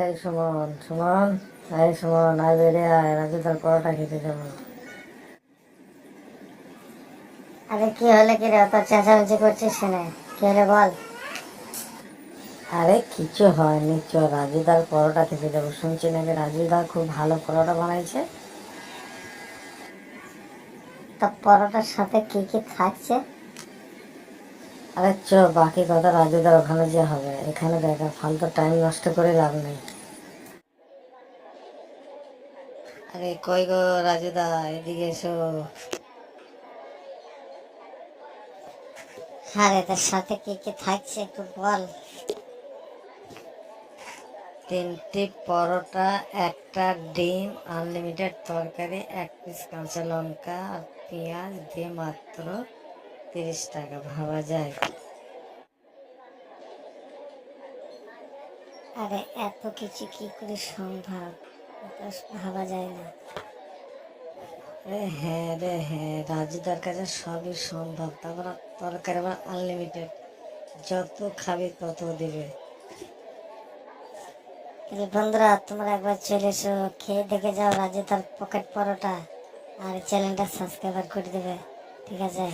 এই সুমন, সুমন, এই সুমন, আয় বেড়ে আয়, রাজু তার পরোটা খেতে যাবো। আরে কি হলে কি রে, অত চেঁচামেচি করছিস কেন? কি হলে বল। আরে কিছু হয়নি, চ রাজুদার পরোটা খেতে যাবো। শুনছি নাকি রাজুদা খুব ভালো পরোটা বানাইছে। তো পরোটার সাথে কি কি থাকছে? আরে চ, বাকি কথা রাজুদার ওখানে যে হবে, এখানে দেখা ফালতু টাইম নষ্ট করে লাভ নেই। আরে কই গো রাজুদা, এদিকে এসো। আরে তার সাথে কি কি থাকছে একটু বল। 3টি পরোটা, একটা ডিম, আনলিমিটেড তরকারি, 1 পিস কাঁচা লঙ্কা আর পেঁয়াজ দিয়ে মাত্র 30 টাকা, ভাবা যায়? আরে এত কিছু কি করে সম্ভব? এটা ভাবা যায় না। রে হ্যাঁ, রে হ্যাঁ, রাজুদার কাছে সবই সম্ভব। তারপর তরকারি আবার আনলিমিটেড, যত খাবি তত দিবে। তাহলে বন্ধুরা, তোমরা একবার চলে এসো, খেয়ে দেখে যাও রাজু তার পকেট পরোটা, আর চ্যানেলটা সাবস্ক্রাইব করে দেবে। ঠিক আছে?